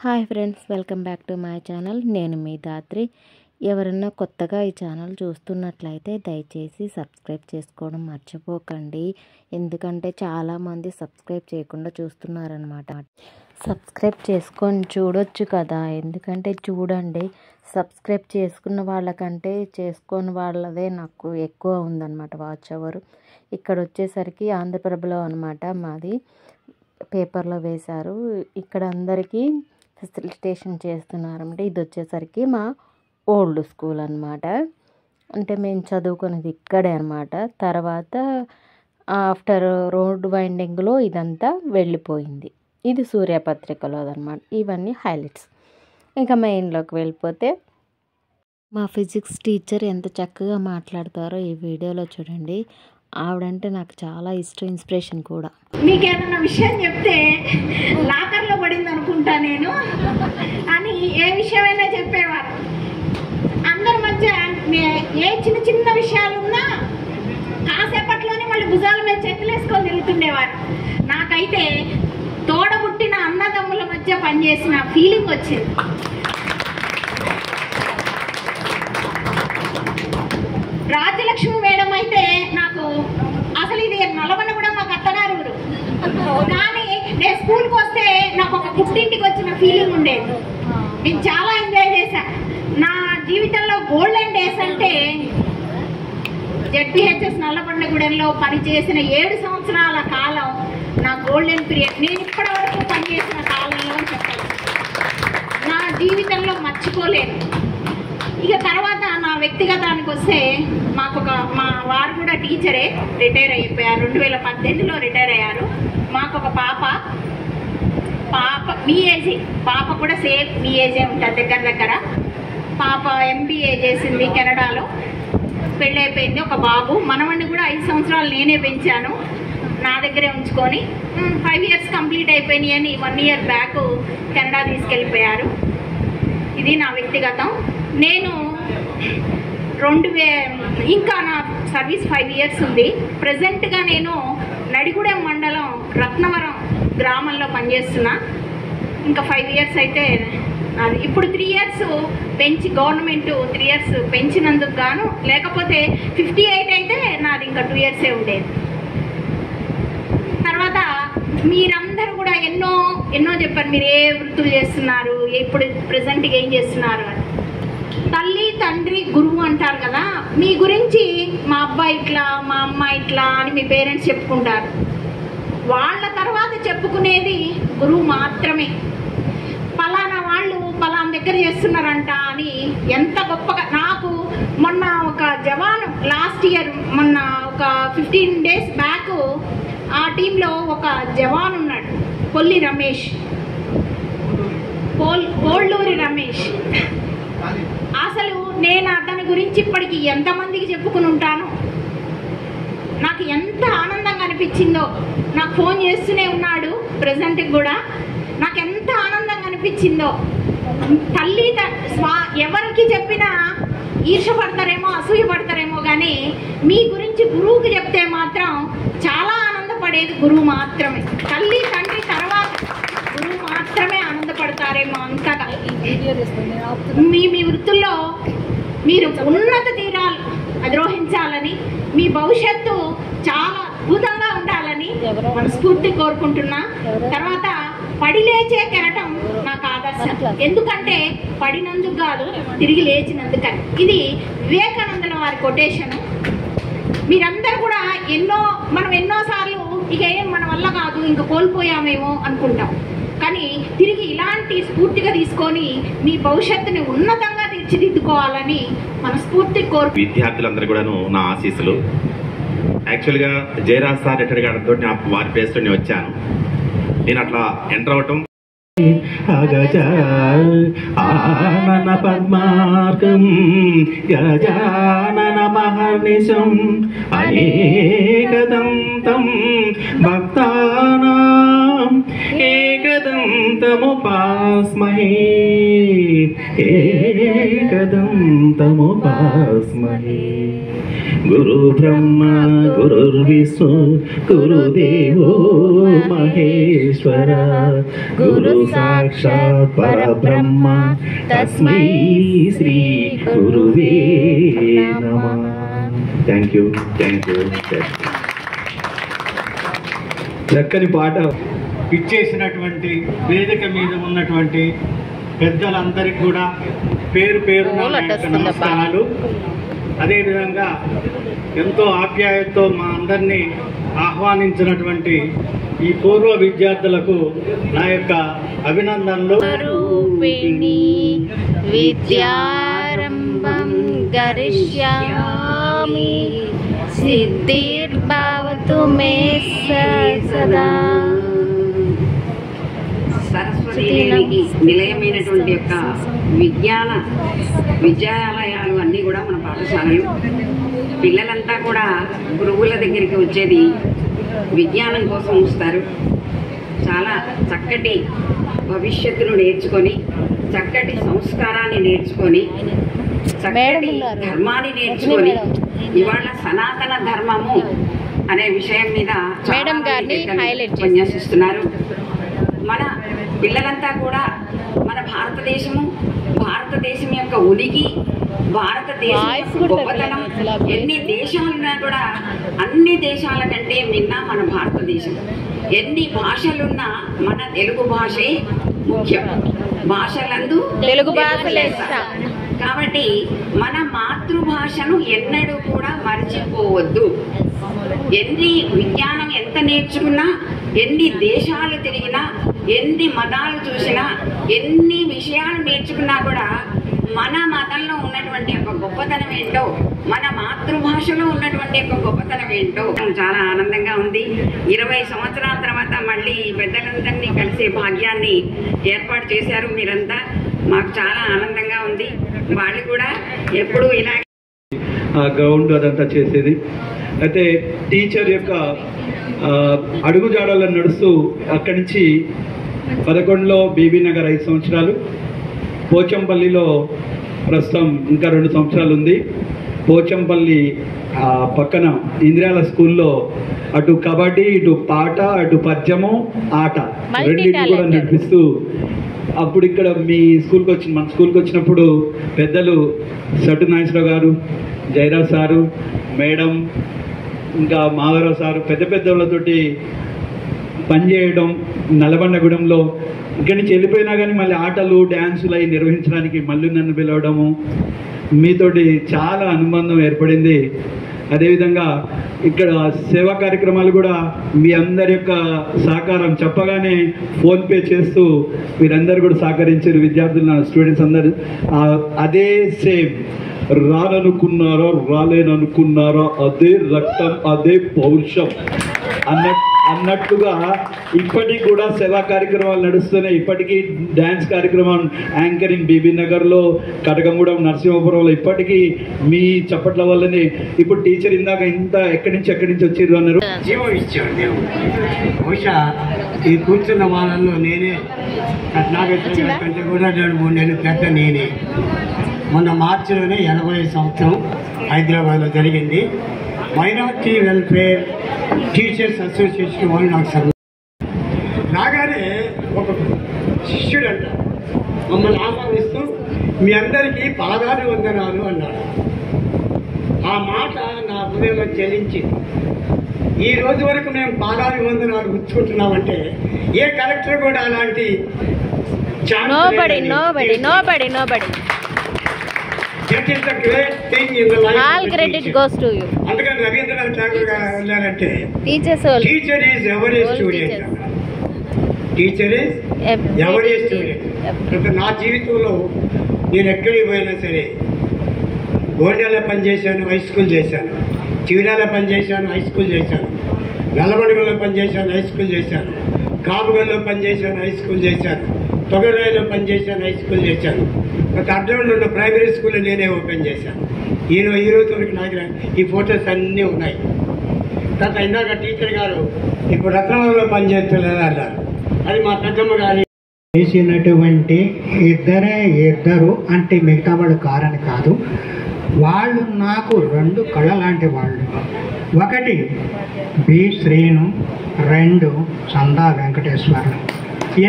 Hi friends, welcome back to my channel. నేను మీ దాత్రి. ఎవరన్నా కొత్తగా ఈ ఛానల్ చూస్తున్నట్లయితే దయచేసి సబ్స్క్రైబ్ చేసుకోవడం మర్చిపోకండి. ఎందుకంటే చాలామంది సబ్స్క్రైబ్ చేయకుండా చూస్తున్నారనమాట. సబ్స్క్రైబ్ చేసుకొని చూడొచ్చు కదా, ఎందుకంటే చూడండి, సబ్స్క్రైబ్ చేసుకున్న వాళ్ళకంటే చేసుకొని వాళ్ళదే నాకు ఎక్కువ ఉందన్నమాట వాచ్ అవర్. ఇక్కడ వచ్చేసరికి ఆంధ్రప్రభలో అనమాట మాది, పేపర్లో వేశారు. ఇక్కడ అందరికీ ఫెసిలిటేషన్ చేస్తున్నారంటే ఇది వచ్చేసరికి మా ఓల్డ్ స్కూల్ అనమాట. అంటే మేము చదువుకునేది ఇక్కడే అనమాట. తర్వాత ఆఫ్టర్ రోడ్ వైండింగ్లో ఇదంతా వెళ్ళిపోయింది. ఇది సూర్యపత్రికలో అనమాట. ఇవన్నీ హైలైట్స్. ఇంకా మెయిన్లోకి వెళ్ళిపోతే మా ఫిజిక్స్ టీచర్ ఎంత చక్కగా మాట్లాడతారో ఈ వీడియోలో చూడండి. ఆవిడంటే నాకు చాలా ఇష్టం, ఇన్స్పిరేషన్ కూడా. మీకేదన్నా విషయం చెప్తే లాకర్లో పడింది అనుకుంటా నేను అని ఏ విషయమైనా చెప్పేవారు. అందరి మధ్య ఏ చిన్న చిన్న విషయాలున్నా కాసేపట్లోనే మళ్ళీ భుజాల మీద చేతులు వేసుకొని తిరుగుతుండేవారు. నాకైతే తోడబుట్టిన అన్నదమ్ముల మధ్య పనిచేసిన ఫీలింగ్ వచ్చింది. రాజలక్ష్మి మేడం అయితే నాకు అసలు ఇది నలవన్న కూడా మాకు అత్తగారు ఊరు, కానీ నేను స్కూల్కి వస్తే నాకు ఒక పుట్టింటికి వచ్చిన ఫీలింగ్ ఉండేది. నేను చాలా ఎంజాయ్ చేశా. నా జీవితంలో గోల్డెన్ డేస్ అంటే జెడ్పీహెచ్ఎస్ నల్లబండగూడెంలో పనిచేసిన 7 సంవత్సరాల కాలం నా గోల్డెన్ పీరియడ్. నేను ఇప్పటి వరకు పనిచేసిన కాలంలో చెప్పాలి, నా జీవితంలో మర్చిపోలేను. ఇక తర్వాత నా వ్యక్తిగతానికి వస్తే మా వారు కూడా టీచరే, రిటైర్ అయిపోయారు. 2018లో రిటైర్ అయ్యారు. మాకు ఒక పాప మీ ఏజే, పాప కూడా సేమ్ మీ ఏజే ఉంటుంది దగ్గర. పాప MBA చేసింది కెనడాలో, పెళ్ళి అయిపోయింది. ఒక బాబు, మనవడిని కూడా 5 సంవత్సరాలు నేనే పెంచాను, నా దగ్గరే ఉంచుకొని. 5 ఇయర్స్ కంప్లీట్ అయిపోయినాయి అని 1 ఇయర్ బ్యాక్ కెనడా తీసుకెళ్ళిపోయారు. ఇది నా వ్యక్తిగతం. నేను ఇంకా నా సర్వీస్ 5 ఇయర్స్ ఉంది. ప్రజెంట్గా నేను నడిగూడెం మండలం రత్నవరం గ్రామంలో పనిచేస్తున్నా. ఇంకా 5 ఇయర్స్ అయితే అది. ఇప్పుడు 3 ఇయర్స్ పెంచి గవర్నమెంట్ 3 ఇయర్స్ పెంచినందుకు గాను, లేకపోతే 58 అయితే నాది ఇంకా 2 ఇయర్సే ఉండేది. తర్వాత మీరందరూ కూడా ఎన్నో చెప్పారు, మీరు ఏ వృత్తులు చేస్తున్నారు, ఇప్పుడు ప్రజెంట్గా ఏం చేస్తున్నారు అని. తల్లి తండ్రి గురువు అంటారు కదా, మీ గురించి మా అబ్బాయి ఇట్లా, మా అమ్మ ఇట్లా అని మీ పేరెంట్స్ చెప్పుకుంటారు. వాళ్ళ తర్వాత చెప్పుకునేది గురువు మాత్రమే. పలానా వాళ్ళు పలానా దగ్గర చేస్తున్నారంట అని ఎంత గొప్పగా. నాకు మొన్న ఒక జవాను, లాస్ట్ ఇయర్ మొన్న ఒక 15 డేస్ బ్యాక్ ఆ టీంలో ఒక జవాన్ ఉన్నాడు, కొల్లి రమేష్, కోళ్ళూరి రమేష్. అసలు నేను అతని గురించి ఇప్పటికి ఎంతమందికి చెప్పుకుని ఉంటాను. నాకు ఎంత ఆనందంగా అనిపించిందో. నాకు ఫోన్ చేస్తూనే ఉన్నాడు ప్రజెంట్కి కూడా. నాకు ఎంత ఆనందంగా అనిపించిందో. తల్లి ఎవరికి చెప్పినా ఈర్షపడతారేమో, అసూయ పడతారేమో, కానీ మీ గురించి గురువుకి చెప్తే మాత్రం చాలా ఆనందపడేది గురువు మాత్రమే. తల్లి తండ్రి తర్వాత గురువు మాత్రమే ఆనందపడతారేమో అంతగా. మీ వృత్తుల్లో మీరు ఉన్నత తీరాలు అధిరోహించాలని, మీ భవిష్యత్తు చాలా అద్భుతంగా ఉండాలని మనస్ఫూర్తి కోరుకుంటున్నా. తర్వాత పడి లేచే కెరటం నాకు ఆదర్శం. ఎందుకంటే పడినందుకు కాదు, తిరిగి లేచినందుకని. ఇది వివేకానందుల వారి కొటేషన్. మీరందరూ కూడా మనం ఎన్నోసార్లు ఇక ఏం మన వల్ల కాదు, ఇంకా కోల్పోయామేమో అనుకుంటాం. కానీ తిరిగి ఇలాంటి స్ఫూర్తిగా తీసుకొని మీ భవిష్యత్తుని ఉన్నతంగా తీర్చిదిద్దుకోవాలని మనస్ఫూర్తి కోరు. విద్యార్థులందరూ కూడాను నా ఆశీస్సులు. యాక్చువల్గా జయరాజ్ సార్ రిటైర్ కావడంతో వారి ప్లేస్లో నేను వచ్చాను. నేను అట్లా ఎంటర్ అవటం ఆనన పద్మార్కం గజానన మహర్నిశం అనేకదంతం భక్తానాం ఏకదంతం तमुपास्महे एकदन्तमुपास्महे गुरु ब्रह्मा गुरुर्विष्णु गुरुदेवो महेश्वर गुरु साक्षात् परब्रह्म तस्मै श्री गुरुवे नमः. Thank you. చక్కని పాట ఇచ్చేసినటువంటి వేదిక మీద ఉన్నటువంటి పెద్దలందరికీ కూడా పేరు పేరున నమస్కారాలు. అదేవిధంగా ఎంతో ఆప్యాయతతో మా అందరినీ ఆహ్వానించినటువంటి ఈ పూర్వ విద్యార్థులకు నా యొక్క అభినందనలు. విద్యారంభం గరిష్యామి సిద్ధిర్భవతు మే సదా. సరస్వతీదేవికి నిలయమైనటువంటి యొక్క విద్యాలయాలు అన్నీ కూడా మన పాఠశాలలు. పిల్లలంతా కూడా గురువుల దగ్గరికి వచ్చేది విజ్ఞానం కోసం వస్తారు. చాలా చక్కటి భవిష్యత్తును నేర్చుకొని, చక్కటి సంస్కారాన్ని నేర్చుకొని, చక్కటి ధర్మాన్ని నేర్చుకొని, ఇవాళ సనాతన ధర్మము అనే విషయం మీద ఉపన్యాసిస్తున్నారు. మన పిల్లలంతా కూడా మన భారతదేశం యొక్క ఉనికి, భారతదేశం గొప్పతనం, ఎన్ని దేశాలున్నా కూడా అన్ని దేశాల కంటే మిన్న మన భారతదేశం. ఎన్ని భాషలున్నా మన తెలుగు భాషే ముఖ్యం. భాషలందు తెలుగు భాష కాబట్టి మన మాతృభాషను ఎన్నడూ కూడా మర్చిపోవద్దు. ఎన్ని విజ్ఞానం ఎంత నేర్చుకున్నా, ఎన్ని దేశాలు తిరిగినా, ఎన్ని మతాలు చూసినా, ఎన్ని విషయాలు నేర్చుకున్నా కూడా మన మతంలో ఉన్నటువంటి ఒక గొప్పతనం ఏంటో, మన మాతృభాషలో ఉన్నటువంటి ఒక గొప్పతనం ఏంటో చాలా ఆనందంగా ఉంది. 20 సంవత్సరాల తర్వాత మళ్ళీ పెద్దలందరినీ కలిసే భాగ్యాన్ని ఏర్పాటు చేశారు మీరంతా. మాకు చాలా ఆనందంగా ఉంది. వాళ్ళు కూడా ఎప్పుడు ఇలా గ్రౌండ్ అదంతా చేసేది. అయితే టీచర్ యొక్క అడుగుజాడల్లో నడుస్తూ అక్కడి నుంచి 11లో బీబీ నగర్ 5 సంవత్సరాలు, పోచంపల్లిలో ప్రస్తుతం ఇంకా 2 సంవత్సరాలు ఉంది. పోచంపల్లి పక్కన ఇంద్రాల స్కూల్లో అటు కబడ్డీ, ఇటు పాట, అటు పద్యము, ఆట రెండింటిని కూడా నడిపిస్తూ, అప్పుడు ఇక్కడ మన స్కూల్కి వచ్చినప్పుడు పెద్దలు సటు నాగేశ్వరరావు గారు, జయరాజ్ సారు, మేడం, ఇంకా మాధవరావు సారు పెద్ద వాళ్ళతోటి పనిచేయడం. నల్లబండగూడెంలో ఇక్కడి నుంచి వెళ్ళిపోయినా కానీ మళ్ళీ ఆటలు, డ్యాన్సులు అవి నిర్వహించడానికి మళ్ళీ నన్ను పిలవడము, మీతోటి చాలా అనుబంధం ఏర్పడింది. అదేవిధంగా ఇక్కడ సేవా కార్యక్రమాలు కూడా మీ అందరి యొక్క సహకారం చెప్పగానే ఫోన్పే చేస్తూ మీరందరూ కూడా సహకరించారు. విద్యార్థులు, నా స్టూడెంట్స్ అందరూ అదే సేమ్ రాననుకున్నారో రాలేననుకున్నారో అదే రక్తం, అదే పౌరుషం అన్నట్టుగా ఇప్పటికి కూడా సేవా కార్యక్రమాలు నడుస్తున్నాయి. ఇప్పటికీ డ్యాన్స్ కార్యక్రమం యాంకరింగ్ బీబీ నగర్లో, కటకంగూడెం, నరసింహపురంలో ఇప్పటికీ మీ చప్పట్ల వల్లనే. ఇప్పుడు టీచర్ ఇందాక ఎక్కడి నుంచి వచ్చిర్రు అన్నారు. జీవం ఇచ్చాడు దేవుడు. బహుశా ఈ కూర్చున్న వాళ్ళల్లో నేనే కంటే కూడా 2-3 నెలలు పెద్ద నేనే. మొన్న మార్చిలోనే 80వ సంవత్సరం హైదరాబాద్లో జరిగింది. మైనారిటీ వెల్ఫేర్ టీచర్స్ అసోసియేషన్ వాళ్ళు నాకు రాగానే ఒక శిష్యుడు అంట మమ్మల్ని ఆహ్వానిస్తూ మీ అందరికీ పాదాలు వందనాలు అన్నాడు. ఆ మాట నా హృదయంలో చెల్లించింది. ఈ రోజు వరకు మేము పాదాలు వందనాలు గుర్తుకుంటున్నామంటే ఏ కలెక్టర్ కూడా అలాంటి That is the great thing in the life. All credit goes to you. అందుకని రవీంద్రనాథ్ ఠాగూర్ గారు అన్నారంటే teacher is every student. Teacher is every student. నా జీవితంలో నేను ఎక్కడికి పోయినా సరే, గోల్డెన్లో పనిచేశాను, హై స్కూల్ చేశాను, చీరాలో పనిచేశాను, హై స్కూల్ చేశాను, నల్లబండగల్లో పనిచేశాను, హై స్కూల్ చేశాను, కాపుగల్లో పనిచేశాను, హై స్కూల్ చేశాను, తొగరాయిలో పనిచేశాను, హై స్కూల్ చేశాను. ఒక అడ్డంలో ఉన్న ప్రైమరీ స్కూల్లో నేనే ఓపెన్ చేశాను. ఈ రోజు వరకు నాకు ఈ ఫొటోస్ అన్నీ ఉన్నాయి. తర్వాత ఇందాక టీచర్ గారు ఇప్పుడు రత్నాలలో పనిచేస్తున్నారు అన్నారు. అది మా పెద్దమ్మ గారి చేసినటువంటి ఇద్దరు అంటే మిగతా వాళ్ళు కారని కాదు, వాళ్ళు నాకు 2 కళ్ళ లాంటి వాళ్ళు. ఒకటి బి శ్రీను, 2 చందా వెంకటేశ్వరరావు.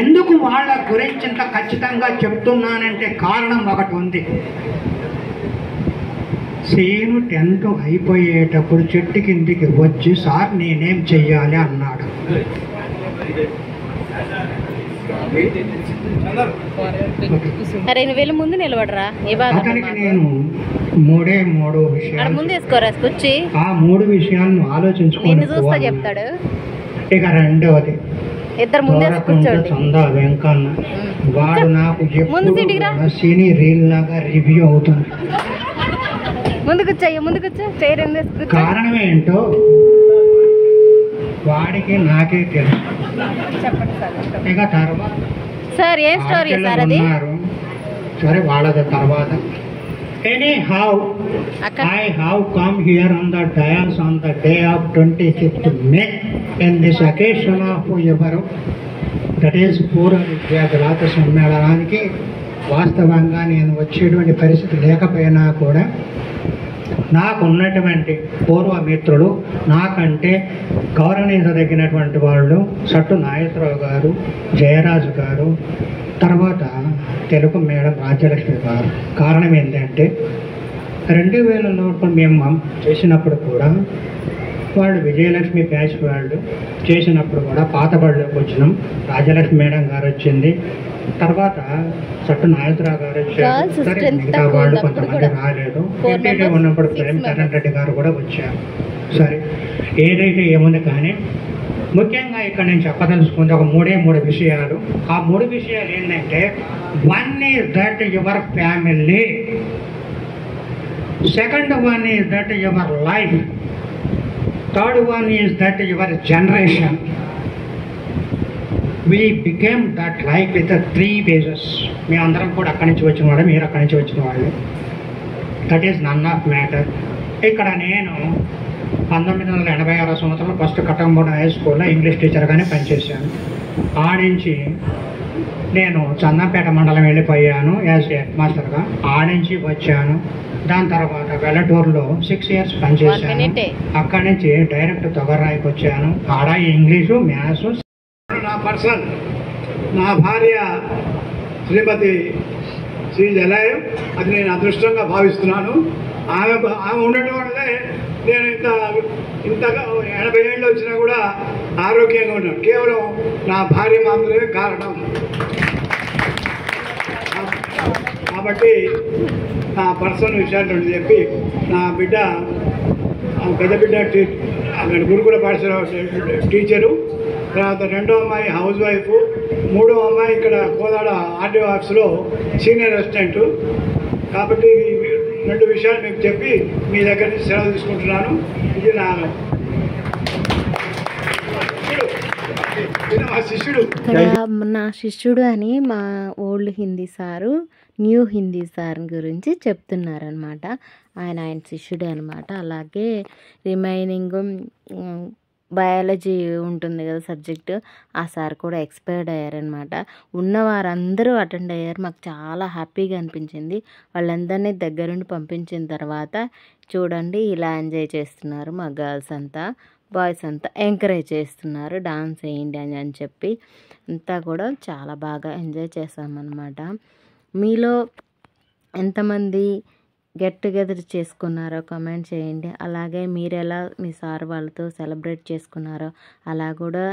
ఎందుకు వాళ్ళ గురించి ఇంత ఖచ్చితంగా చెప్తున్నానంటే కారణం ఒకటి ఉంది. శ్రీను 10th అయిపోయేటప్పుడు చెట్టు కిందికి వచ్చి సార్ నేనేం చెయ్యాలి అన్నాడు. అరే నువ్వు వెళ్ళి ముందు నిలబడరా. అతనికి నేను 3 విషయాలు ముందు వేసుకోరా కూర్చి. ఆ 3 విషయాలను ఆలోచించుకొని చూస్తా చెప్తాడు. ఇక రెండవది ఇద్దరు ముందు కూర్చోండి. చందా వెంకన్న, వాడు నాకు ముందు సీటుకి రా. సినీ రీల్ లాగా రివ్యూ అవుతుంది. ముందు కూర్చోయ్య, ముందు కూర్చో. చైర్ ఎందుకు? కారణం ఏంటో వాడికి నాకే తెలుసు. ఇక తర్వాత సార్ ఏం స్టోరీ సార్ అది? సరే వాళ్ళ తర్వాత anyhow I have come here on the dais on the day of 25th May in this occasion of your that is పూర్వ విద్యార్థుల సమ్మేళనానికి. వాస్తవంగా నేను వచ్చేటువంటి పరిస్థితి లేకపోయినా కూడా నాకున్నటువంటి పూర్వ మిత్రులు, నాకంటే గౌరవించదగినటువంటి వాళ్ళు సట్టు నాగేశ్వరరావు గారు, జయరాజు గారు, తర్వాత తెలుగు మేడం రాజ్యలక్ష్మి గారు. కారణం ఏంటంటే 2000లో మేము చేసినప్పుడు కూడా వాళ్ళు విజయలక్ష్మి బ్యాచ్ వాళ్ళు చేసినప్పుడు కూడా పాత బడిలోకి వచ్చినాం. రాజ్యలక్ష్మి మేడం గారు వచ్చింది, తర్వాత సట్టు నాగేశ్వరరావు గారు వచ్చారు. సరే మిగతా వాళ్ళు కొంతమంది రాలేదు. ఎంపీగా ఉన్నప్పుడు ప్రేమ్ కరణ్ రెడ్డి గారు కూడా వచ్చారు. సరే ఏదైతే ఏముంది, కానీ ముఖ్యంగా ఇక్కడ నేను చెప్పదలుచుకుంది ఒక 3 విషయాలు. ఆ 3 విషయాలు ఏంటంటే, 1 is that your family, second one is that your life, third one is that your generation. We became that life with the 3 phases. మీ అందరం కూడా అక్కడి నుంచి వచ్చిన వాళ్ళు, మీరు అక్కడి నుంచి వచ్చిన వాళ్ళు. That is none of matter. ఇక్కడ నేను 1986 సంవత్సరంలో ఫస్ట్ కట్టంబోర్డ్ హై స్కూల్లో ఇంగ్లీష్ టీచర్గానే పనిచేశాను. ఆడించి నేను చందంపేట మండలం వెళ్ళిపోయాను యాజ్ హెడ్ మాస్టర్గా. ఆడించి వచ్చాను. దాని తర్వాత వెల్లటూరులో 6 years పనిచేశాను. అక్కడి నుంచి డైరెక్ట్ తొగర్రాయికి వచ్చాను. ఆడ ఇంగ్లీషు, మ్యాథ్స్. నా పర్సన్, నా భార్య శ్రీమతి శ్రీ జలాయం, అది నేను అదృష్టంగా భావిస్తున్నాను. ఆమె ఉండటం వల్లే నేను ఇంతగా 80 ఏళ్ళు వచ్చినా కూడా ఆరోగ్యంగా ఉన్నాను. కేవలం నా భార్య మాత్రమే కారణం. కాబట్టి నా పర్సనల్ విషయాలు చెప్పి, నా బిడ్డ పెద్ద బిడ్డ గురుకుల పాఠశాల టీచరు, తర్వాత 2వ అమ్మాయి హౌస్ వైఫ్, 3వ అమ్మాయి ఇక్కడ కోదాడ ఆర్టీఓ ఆఫీస్లో సీనియర్ అసిస్టెంట్. కాబట్టి 2 విషయాలు మీకు చెప్పి మీ దగ్గర నుంచి సెలవు తీసుకుంటున్నాను. ఇది నా శిష్యుడు. నా శిష్యుడు అని మా old Hindi sir new Hindi sir గురించి చెప్తున్నారనమాట. ఆయన శిష్యుడే అనమాట. అలాగే రిమైనింగ్ బయాలజీ ఉంటుంది కదా సబ్జెక్టు, ఆ సార్ కూడా ఎక్స్పైర్డ్ అయ్యారనమాట. ఉన్నవారందరూ అటెండ్ అయ్యారు. మాకు చాలా హ్యాపీగా అనిపించింది. వాళ్ళందరినీ దగ్గరుండి పంపించిన తర్వాత చూడండి ఇలా ఎంజాయ్ చేస్తున్నారు. మా గర్ల్స్ అంతా, బాయ్స్ అంతా ఎంకరేజ్ చేస్తున్నారు డాన్స్ వేయండి అని చెప్పి. అంతా కూడా చాలా బాగా ఎంజాయ్ చేసామన్నమాట. మీలో ఎంతమంది గెట్ టుగెదర్ చేసుకున్నారో కామెంట్ చేయండి. అలాగే మీరు ఎలా మీ సార్ వాళ్ళతో సెలబ్రేట్ చేసుకున్నారో అలా కూడా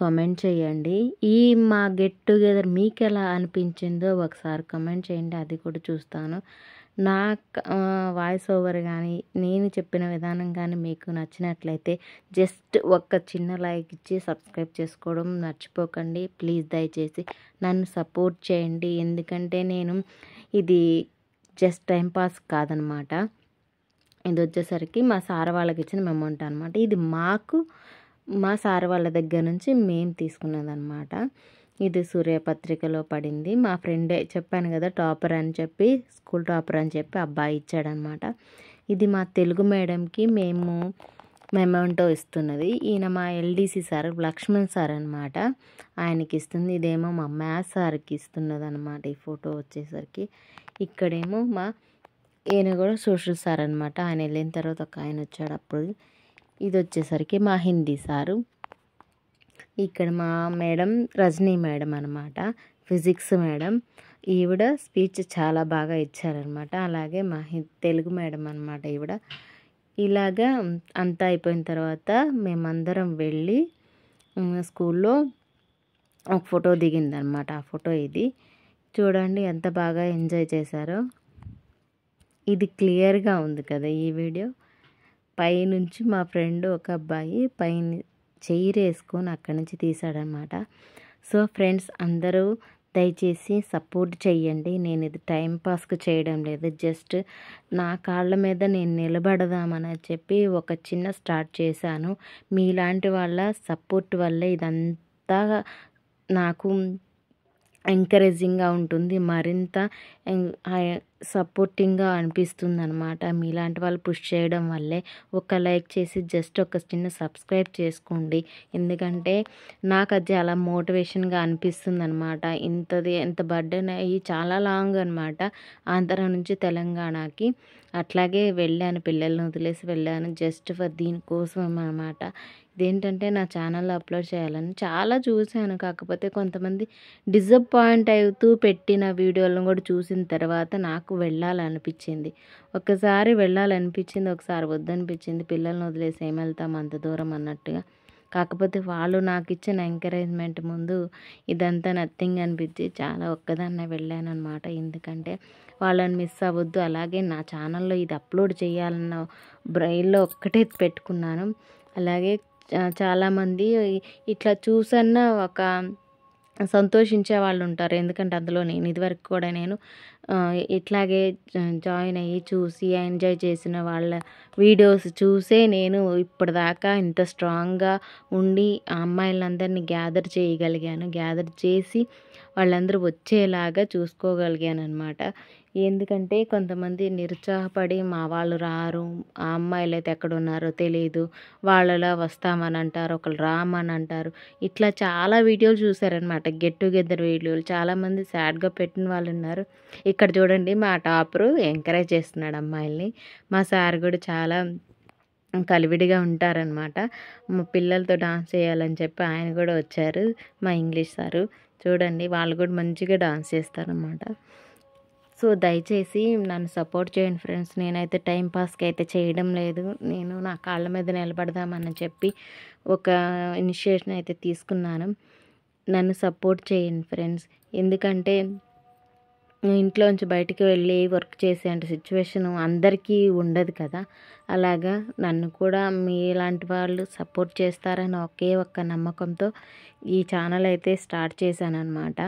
కామెంట్ చేయండి. ఈ మా గెట్ టుగెదర్ మీకు ఎలా అనిపించిందో ఒకసారి కామెంట్ చేయండి, అది కూడా చూస్తాను. నా వాయిస్ ఓవర్ కానీ నేను చెప్పిన విధానం కానీ మీకు నచ్చినట్లయితే జస్ట్ ఒక చిన్న లైక్ ఇచ్చి సబ్స్క్రైబ్ చేసుకోవడం మర్చిపోకండి ప్లీజ్. దయచేసి నన్ను సపోర్ట్ చేయండి, ఎందుకంటే నేను ఇది జస్ట్ టైంపాస్ కాదనమాట. ఇది వచ్చేసరికి మా సార్ వాళ్ళకి ఇచ్చిన అమౌంట్ అనమాట. ఇది మాకు మా సార్ వాళ్ళ దగ్గర నుంచి మేము తీసుకున్నదనమాట. ఇది సూర్యపత్రికలో పడింది. మా ఫ్రెండే చెప్పాను కదా టాపర్ అని చెప్పి, స్కూల్ టాపర్ అని చెప్పి అబ్బాయి ఇచ్చాడనమాట. ఇది మా తెలుగు మేడంకి మేము మెమెంటో ఇస్తున్నది. ఈయన మా ఎల్డీసీ సార్ లక్ష్మణ్ సార్ అనమాట, ఆయనకి ఇస్తుంది. ఇదేమో మా మ్యాథ్స్ సార్కి ఇస్తున్నది అనమాట. ఈ ఫోటో వచ్చేసరికి ఇక్కడేమో ఈయన కూడా సోషల్ సార్ అనమాట. ఆయన వెళ్ళిన తర్వాత ఒక ఆయన వచ్చాడు అప్పుడు. ఇది వచ్చేసరికి మా హిందీ సారు. ఇక్కడ మా మేడం రజనీ మేడం అనమాట, ఫిజిక్స్ మేడం. ఈవిడ స్పీచ్ చాలా బాగా ఇచ్చారనమాట. అలాగే మా తెలుగు మేడం అనమాట ఈవిడ. ఇలాగా అంతా అయిపోయిన తర్వాత మేమందరం వెళ్ళి స్కూల్లో ఒక ఫోటో దిగిందనమాట. ఆ ఫోటో ఇది చూడండి, ఎంత బాగా ఎంజాయ్ చేశారో. ఇది క్లియర్గా ఉంది కదా ఈ వీడియో. పైనుంచి మా ఫ్రెండ్ ఒక అబ్బాయి పైన చైర్ వేసుకొని అక్కడి నుంచి తీసాడనమాట. సో ఫ్రెండ్స్, అందరూ దయచేసి సపోర్ట్ చెయ్యండి. నేను ఇది టైంపాస్కి చేయడం లేదు, జస్ట్ నా కాళ్ళ మీద నేను నిలబడదామని చెప్పి ఒక చిన్న స్టార్ట్ చేశాను. మీలాంటి వాళ్ళ సపోర్ట్ వల్లే ఇదంతా నాకు ఎంకరేజింగ్గా ఉంటుంది, మరింత సపోర్టింగ్గా అనిపిస్తుంది అనమాట. మీలాంటి వాళ్ళు పుష్ చేయడం వల్లే. ఒక లైక్ చేసి జస్ట్ ఒక చిన్న సబ్స్క్రైబ్ చేసుకోండి, ఎందుకంటే నాకు అది చాలా మోటివేషన్గా అనిపిస్తుంది అనమాట. ఎంత బర్డెన్ అయ్యి చాలా లాంగ్ అనమాట, ఆంధ్ర నుంచి తెలంగాణకి. అట్లాగే వెళ్ళాను, పిల్లల్ని వదిలేసి వెళ్ళాను జస్ట్ ఫర్ దీనికోసం అనమాట. ఇదేంటంటే నా ఛానల్లో అప్లోడ్ చేయాలని చాలా చూశాను, కాకపోతే కొంతమంది డిసప్పాయింట్ అవుతూ పెట్టిన వీడియోలను కూడా చూసిన తర్వాత నాకు వెళ్ళాలనిపించింది. ఒకసారి వెళ్ళాలనిపించింది, ఒకసారి వద్దనిపించింది. పిల్లల్ని వదిలేసి ఏం వెళ్తాం అంత దూరం అన్నట్టుగా. కాకపోతే వాళ్ళు నాకు ఇచ్చిన ఎంకరేజ్మెంట్ ముందు ఇదంతా నథింగ్ అనిపించి చాలా ఒక్కదాన్నే వెళ్ళాను అనమాట. ఎందుకంటే వాళ్ళని మిస్ అవ్వద్దు, అలాగే నా ఛానల్లో ఇది అప్లోడ్ చేయాలన్న బ్రెయిన్లో ఒక్కటే పెట్టుకున్నాను. అలాగే చాలామంది ఇట్లా చూసన్న ఒక సంతోషించే వాళ్ళు ఉంటారు, ఎందుకంటే అందులో నేను ఇదివరకు కూడా నేను ఇట్లాగే జాయిన్ అయ్యి చూసి ఎంజాయ్ చేసిన వాళ్ళ వీడియోస్ చూసే నేను ఇప్పటిదాకా ఇంత స్ట్రాంగ్గా ఉండి ఆ అమ్మాయిలందరినీ గ్యాదర్ చేయగలిగాను. గ్యాదర్ చేసి వాళ్ళందరూ వచ్చేలాగా చూసుకోగలిగాను అనమాట. ఎందుకంటే కొంతమంది నిరుత్సాహపడి మా వాళ్ళు రారు, ఆ అమ్మాయిలు అయితే ఎక్కడ ఉన్నారో తెలియదు, వాళ్ళలా వస్తామని అంటారు, ఒకళ్ళు రామని అంటారు. ఇట్లా చాలా వీడియోలు చూసారనమాట, గెట్ టుగెదర్ వీడియోలు. చాలామంది సాడ్గా పెట్టిన వాళ్ళు ఉన్నారు. ఇక్కడ చూడండి, మా టాపరు ఎంకరేజ్ చేస్తున్నాడు అమ్మాయిల్ని. మా సార్ కూడా చాలా కలివిడిగా ఉంటారనమాట. మా పిల్లలతో డాన్స్ చేయాలని చెప్పి ఆయన కూడా వచ్చారు, మా ఇంగ్లీష్ సారు. చూడండి, వాళ్ళు కూడా మంచిగా డాన్స్ చేస్తారనమాట. సో దయచేసి నన్ను సపోర్ట్ చేయండి ఫ్రెండ్స్. నేనైతే టైంపాస్కి అయితే చేయడం లేదు, నేను నా కాళ్ళ మీద నిలబడదామని చెప్పి ఒక ఇనిషియేషన్ అయితే తీసుకున్నాను. నన్ను సపోర్ట్ చేయండి ఫ్రెండ్స్, ఎందుకంటే ఇంట్లోంచి బయటికి వెళ్ళి వర్క్ చేసే అంటే సిచ్యువేషన్ అందరికీ ఉండదు కదా. అలాగా నన్ను కూడా మీలాంటి వాళ్ళు సపోర్ట్ చేస్తారని ఒకే ఒక్క నమ్మకంతో ఈ ఛానల్ అయితే స్టార్ట్ చేశాను అనమాట.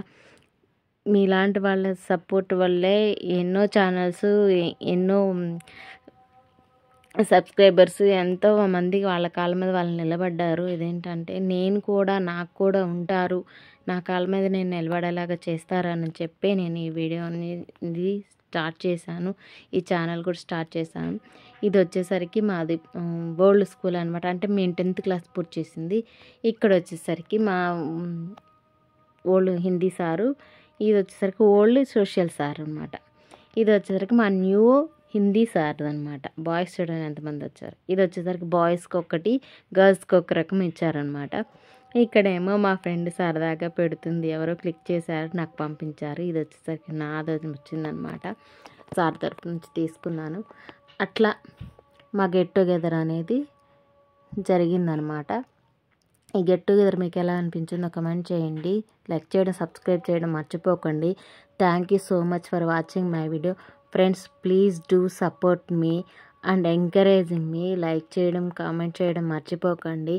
మీలాంటి వాళ్ళ సపోర్ట్ వల్లే ఎన్నో ఛానల్స్, ఎన్నో సబ్స్క్రైబర్స్, ఎంతో మందికి వాళ్ళ కాళ్ళ మీద వాళ్ళు నిలబడ్డారు. ఇదేంటంటే నేను కూడా, నాకు కూడా ఉంటారు, నా కాళ్ళ మీద నేను నిలబడేలాగా చేస్తారని చెప్పి నేను ఈ వీడియోని స్టార్ట్ చేశాను, ఈ ఛానల్ కూడా స్టార్ట్ చేశాను. ఇది వచ్చేసరికి మాది ఓల్డ్ స్కూల్ అనమాట, అంటే మేము 10th క్లాస్ పూర్తి చేసింది. ఇక్కడ వచ్చేసరికి మా ఓల్డ్ హిందీ సారు, ఇది వచ్చేసరికి ఓల్డ్ సోషల్ సార్ అనమాట. ఇది వచ్చేసరికి మా న్యూ హిందీ సార్ అనమాట. బాయ్స్ చూడండి ఎంతమంది వచ్చారు. ఇది వచ్చేసరికి బాయ్స్కి ఒకటి, గర్ల్స్కి ఒక రకం ఇచ్చారనమాట. ఇక్కడేమో మా ఫ్రెండ్ సరదాగా పెడుతుంది, ఎవరో క్లిక్ చేశారు, నాకు పంపించారు. ఇది వచ్చేసరికి నాది వచ్చిందనమాట, సార్ తరపు నుంచి తీసుకున్నాను. అట్లా మా గెట్ టుగెదర్ అనేది జరిగిందనమాట. ఈ గెట్ టుగెదర్ మీకు ఎలా అనిపించిందో కమెంట్ చేయండి, లైక్ చేయడం, సబ్స్క్రైబ్ చేయడం మర్చిపోకండి. Thank you so much for watching my video friends. Please do support me and encouraging me. Like చేయడం, కామెంట్ చేయడం మర్చిపోకండి.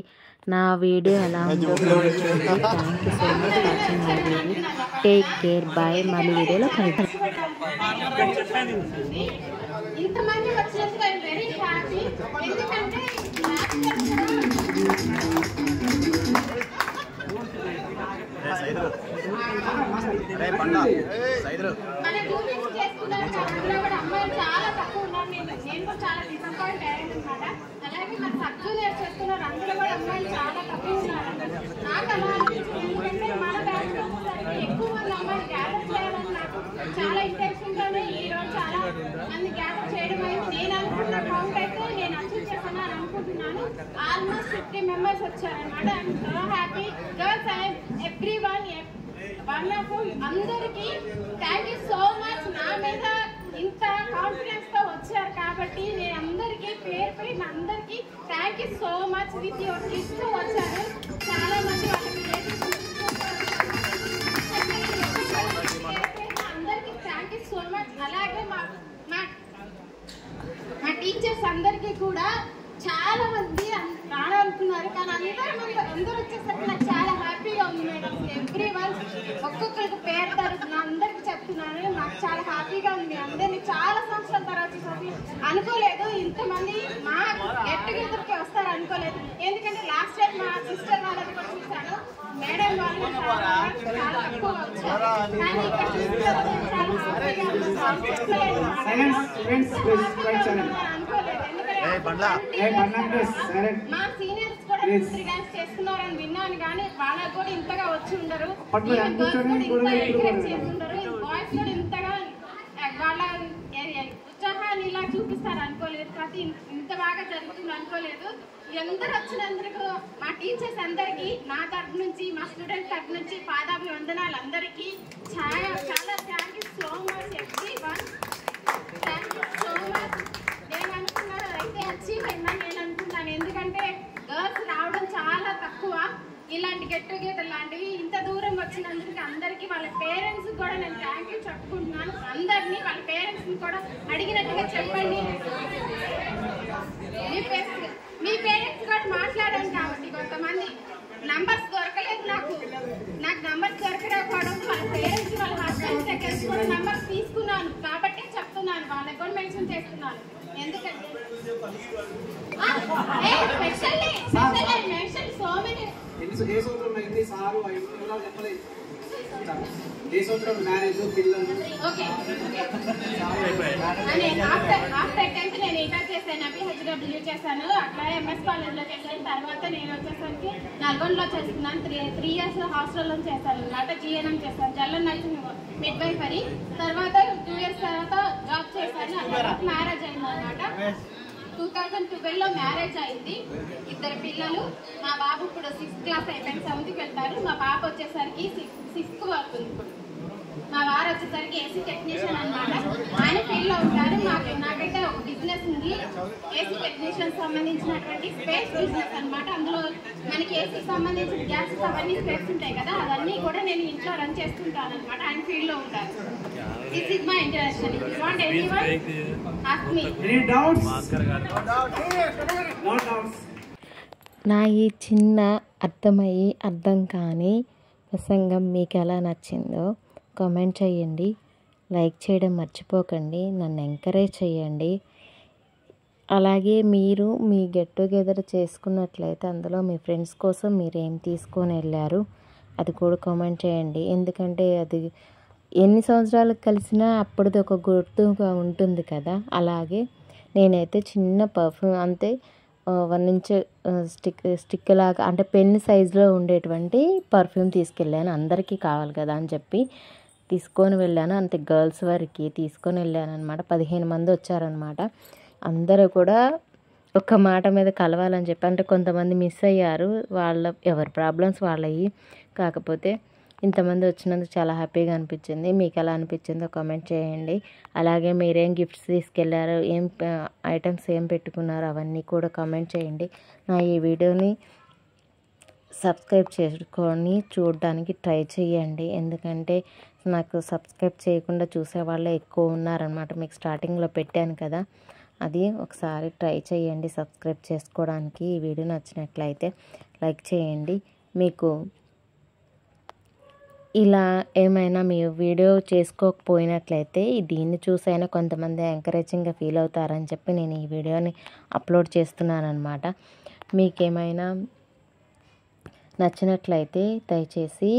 నా వీడియో ఎలా ఉందో కామెంట్ చేయండి. Thank you so much watching my video. Take care, bye. మళ్ళీ వీడియోలో కలుద్దాం. ఇంతమంది వచ్చినందుకు ఐఎమ్ వెరీ హ్యాపీ, ఎందుకంటే మన యూనిట్స్ చేసుకున్నారు, అందులో కూడా అమ్మాయిలు చాలా తక్కువ ఉన్నారు. నేను కూడా చాలా డిసప్పాయింట్ అయ్యాను అనమాట. అలాగే మన సబ్ జూనియర్ చేస్తున్నారు, అందులో కూడా అమ్మాయిలు చాలా తక్కువ ఉన్నారు. నాకు అలా అనిపించింది, ఎందుకంటే మన బ్యాచ్ ఎక్కువ మంది అమ్మాయిలు గ్యాదర్ చేయాలని నాకు చాలా ఇంటెన్షన్తోనే ఈరోజు చాలా మంది గ్యాదర్ చేయడం అయింది. నేను అనుకున్న కౌంట్ అయితే నేను అచీవ్ చేస్తాను అని అనుకుంటున్నాను. ఆల్మోస్ట్ 50 మెంబర్స్ వచ్చారనమాట. I'm so happy girls and every one of అందరికీ థ్యాంక్ యూ సో మచ్. నా మీద ఇంత కాన్ఫిడెన్స్ తో వచ్చారు కాబట్టి నేను అందరికీ పేరు పేరు అందరికీ thank you so much. With your gift వచ్చారు చాలా మంది, అందరికీ థ్యాంక్ యూ సో మచ్. అలాగే మా టీచర్స్ అందరికీ కూడా చాలా మంది రావాలనుకున్నారు, కానీ అందరూ వచ్చేసరికి నాకు చాలా హ్యాపీగా ఉంది మేడం. ఎవ్రీ వన్ ఒక్కొక్కరికి పేరు తరపున అందరికి చెప్తున్నాను, నాకు చాలా హ్యాపీగా ఉంది. అందరినీ చాలా సంవత్సరాల తర్వాత చూసి అనుకోలేదు ఇంతమంది మా గెట్ టుగెదర్కి వస్తారు అనుకోలేదు. ఎందుకంటే లాస్ట్ టైం మా సిస్టర్ వాళ్ళని కూడా చూశాను, మేడం వాళ్ళు చాలా తక్కువ వచ్చారు, కానీ ఇక్కడ చూసిన చాలా హ్యాపీగా అనుకోలేదు. మా సీనియర్స్ కూడా డాన్స్ చేస్తున్నారని విన్నాను, కానీ వాళ్ళకు కూడా ఇంతగా వచ్చి ఉండరు, చేస్తుంటారు. బాయ్స్ కూడా ఇంతగా వాళ్ళ ఉత్సాహాన్ని ఇలా చూపిస్తారు అనుకోలేదు. ప్రతి ఇంత బాగా జరుగుతుంది అనుకోలేదు. అందరు వచ్చినందుకు మా టీచర్స్ అందరికీ నా తరఫు నుంచి, మా స్టూడెంట్ తరఫు నుంచి పాదాభివందనాలు అందరికీ. చాలా చాలా thank you so much every one. Thank you so much. నేను అనుకున్నాను అయితే అచీవ్ అయిందని నేను అనుకున్నాను, ఎందుకంటే గర్ల్స్ రావడం చాలా తక్కువ. ఇలాంటి గెట్ టుగెదర్ లాంటివి ఇంత దూరం వచ్చినందుకు అందరికీ వాళ్ళ పేరెంట్స్ కూడా నేను థ్యాంక్ యూ చెప్పుకుంటున్నాను. అందరినీ వాళ్ళ పేరెంట్స్ని కూడా అడిగినట్టుగా చెప్పండి. మీ పేరెంట్స్ కూడా మాట్లాడాను కాబట్టి కొంతమంది నంబర్స్ దొరకలేదు, నాకు నంబర్స్ దొరకకపోవడం వాళ్ళ పేరెంట్స్ వాళ్ళ హస్బెండ్స్ దగ్గర కూడా నంబర్స్ తీసుకున్నాను కాబట్టి చెప్తున్నాను, వాళ్ళకి కూడా మెన్షన్ చేస్తున్నాను. ఎందుకంటే మెన్షన్ సో మెనీ ఏ సంవత్సరం అయింది సారు చెప్పలేదు, ఏ సంవత్సరం మ్యారేజ్ పిల్లలు. ఓకే ఆఫ్టర్ 10th నేను ఇంటర్ చేశాను, హెచ్డబ్ల్యూ చేశాను, అట్లా ఎంఎస్ కాలేజ్లో చేశాను. తర్వాత నేను వచ్చేసరికి నల్గొండలో చేస్తున్నాను. 3 years హాస్టల్లో చేశాను అనమాట. జిఎన్ఎం చేశాను, జనరల్ నర్సింగ్ మిడ్ వైఫరీ. తర్వాత 2 years తర్వాత జాబ్ చేశాను. మ్యారేజ్ అయింది అనమాట. 2012లో మ్యారేజ్ అయింది. 2 పిల్లలు. మా బాబు ఇప్పుడు 6th క్లాస్ అయిపోయింది, 7th వెళ్తారు. మా పాప వచ్చేసరికి 6th వరకు. ఇప్పుడు మా వారు వచ్చేసరికి ఏసీ టెక్నీషియన్ అనమాట. ఆయన ఫీల్డ్ లో ఉంటారు. నాకైతే ఒక బిజినెస్ ఉంది, ఏసీ టెక్నీషియన్ సంబంధించినటువంటి స్పేస్ బిజినెస్ అనమాట. అందులో మనకి ఏసీకి సంబంధించిన గ్యాసెస్ అవన్నీ స్పేస్ ఉంటాయి కదా, అవన్నీ కూడా నేను ఇంట్లో రన్ చేస్తుంటాను అనమాట. ఆయన ఫీల్డ్ లో ఉంటారు. This is my introduction. If you want anyone ask me. Any doubts? No doubts. నా ఈ చిన్న అర్థం కాని ప్రసంగం మీకు ఎలా నచ్చిందో కామెంట్ చేయండి, లైక్ చేయడం మర్చిపోకండి, నన్ను ఎంకరేజ్ చేయండి. అలాగే మీరు మీ గెట్ టుగెదర్ చేసుకున్నట్లయితే అందులో మీ ఫ్రెండ్స్ కోసం మీరు ఏం తీసుకొని వెళ్ళారు అది కూడా కామెంట్ చేయండి. ఎందుకంటే అది ఎన్ని సంవత్సరాలకు కలిసినా అప్పటిది ఒక గుర్తుగా ఉంటుంది కదా. అలాగే నేనైతే చిన్న పర్ఫ్యూమ్ అంతే 1 inch స్టిక్ లాగా అంటే పెన్ సైజులో ఉండేటువంటి పర్ఫ్యూమ్ తీసుకెళ్ళాను. అందరికీ కావాలి కదా అని చెప్పి తీసుకొని వెళ్ళాను. అంతే గర్ల్స్ వరకు తీసుకొని వెళ్ళాను అనమాట. 15 మంది వచ్చారనమాట. అందరూ కూడా ఒక్క మాట మీద కలవాలని చెప్పి, అంటే కొంతమంది మిస్ అయ్యారు, ఎవరి ప్రాబ్లమ్స్ వాళ్ళవి. కాకపోతే ఇంతమంది వచ్చినందుకు చాలా హ్యాపీగా అనిపించింది. మీకు ఎలా అనిపించిందో కామెంట్ చేయండి. అలాగే మీరేం గిఫ్ట్స్ తీసుకెళ్లారు, ఏం ఐటమ్స్ ఏం పెట్టుకున్నారు అవన్నీ కూడా కామెంట్ చేయండి. నా ఈ వీడియోని సబ్స్క్రైబ్ చేసుకొని చూడడానికి ట్రై చేయండి. ఎందుకంటే నాకు సబ్స్క్రైబ్ చేయకుండా చూసే వాళ్ళే ఎక్కువ ఉన్నారనమాట. మీకు స్టార్టింగ్లో పెట్టాను కదా, అది ఒకసారి ట్రై చేయండి సబ్స్క్రైబ్ చేసుకోవడానికి. ఈ వీడియో నచ్చినట్లయితే లైక్ చేయండి. మీకు ఇలా ఏమైనా మీ వీడియో చేసుకోకపోయినట్లయితే దీన్ని చూసైనా కొంతమంది ఎంకరేజింగ్గా ఫీల్ అవుతారని చెప్పి నేను ఈ వీడియోని అప్లోడ్ చేస్తున్నాను అనమాట. మీకేమైనా నచ్చినట్లయితే దయచేసి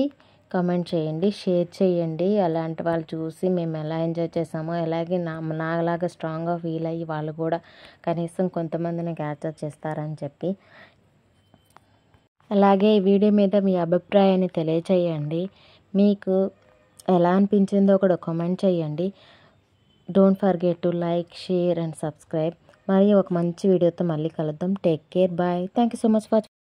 కామెంట్ చేయండి, షేర్ చేయండి. అలాంటి వాళ్ళు చూసి మేము ఎలా ఎంజాయ్ చేసామో అలాగే నాలాగా స్ట్రాంగ్గా ఫీల్ అయ్యి వాళ్ళు కూడా కనీసం కొంతమందిని క్యాప్చర్ చేస్తారని చెప్పి. అలాగే ఈ వీడియో మీద మీ అభిప్రాయాన్ని తెలియచేయండి. మీకు ఎలా అనిపించిందో కూడా కామెంట్ చేయండి. Don't forget to like, share and subscribe. మరియు ఒక మంచి వీడియోతో మళ్ళీ కలుద్దాం. Take care, bye. Thank you so much for